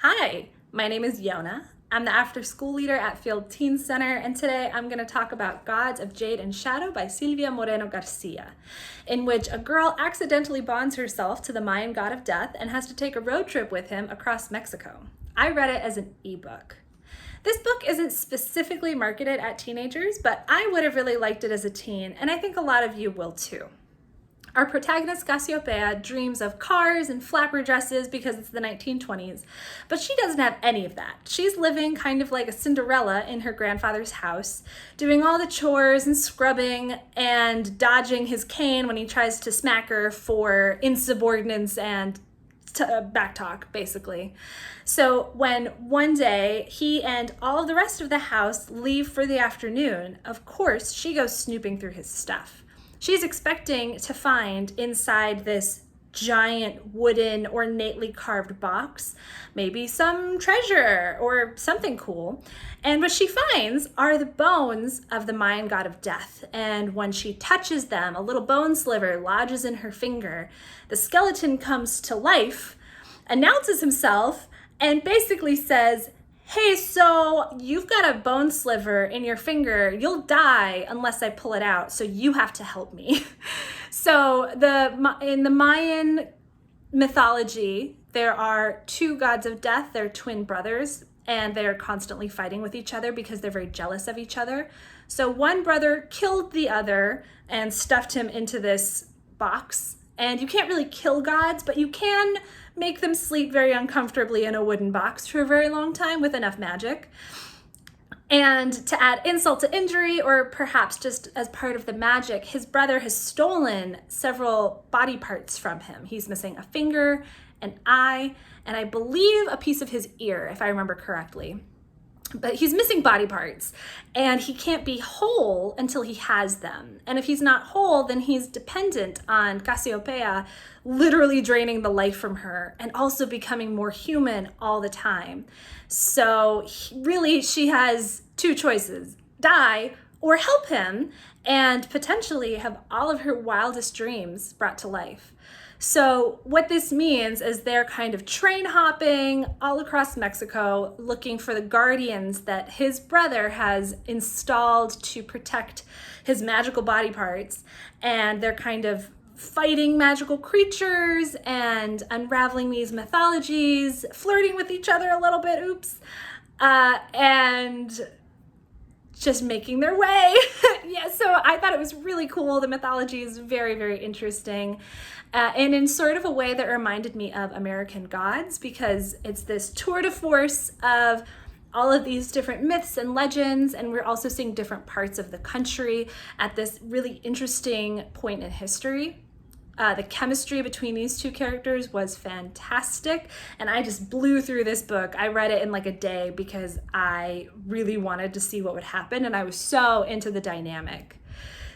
Hi, my name is Yona. I'm the after school leader at Field Teen Center, and today I'm going to talk about Gods of Jade and Shadow by Silvia Moreno-Garcia, in which a girl accidentally bonds herself to the Mayan god of death and has to take a road trip with him across Mexico. I read it as an ebook. This book isn't specifically marketed at teenagers, but I would have really liked it as a teen, and I think a lot of you will too. Our protagonist, Cassiopeia, dreams of cars and flapper dresses because it's the 1920s, but she doesn't have any of that. She's living kind of like a Cinderella in her grandfather's house, doing all the chores and scrubbing and dodging his cane when he tries to smack her for insubordinance and backtalk, basically. So when one day he and all of the rest of the house leave for the afternoon, of course, she goes snooping through his stuff. She's expecting to find inside this giant wooden, ornately carved box maybe some treasure or something cool. And what she finds are the bones of the Mayan god of death. And when she touches them, a little bone sliver lodges in her finger. The skeleton comes to life, announces himself, and basically says, "Hey, so you've got a bone sliver in your finger. You'll die unless I pull it out, so you have to help me." So in the Mayan mythology, there are two gods of death. They're twin brothers, and they're constantly fighting with each other because they're very jealous of each other. So one brother killed the other and stuffed him into this box. And you can't really kill gods, but you can make them sleep very uncomfortably in a wooden box for a very long time with enough magic. And to add insult to injury, or perhaps just as part of the magic, his brother has stolen several body parts from him. He's missing a finger, an eye, and I believe a piece of his ear, if I remember correctly. But he's missing body parts, and he can't be whole until he has them. And if he's not whole, then he's dependent on Cassiopeia literally draining the life from her and also becoming more human all the time. So really, she has two choices: die or help him and potentially have all of her wildest dreams brought to life. So what this means is they're kind of train hopping all across Mexico looking for the guardians that his brother has installed to protect his magical body parts. And they're kind of fighting magical creatures and unraveling these mythologies, flirting with each other a little bit, and just making their way. Yeah, so I thought it was really cool. The mythology is very, very interesting. And in sort of a way that reminded me of American Gods, because it's this tour de force of all of these different myths and legends, and we're also seeing different parts of the country at this really interesting point in history. The chemistry between these two characters was fantastic, and I just blew through this book. I read it in like a day because I really wanted to see what would happen, and I was so into the dynamic.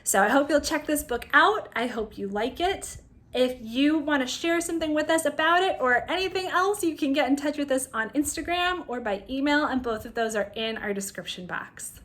So I hope you'll check this book out. I hope you like it. If you want to share something with us about it or anything else, you can get in touch with us on Instagram or by email, and both of those are in our description box.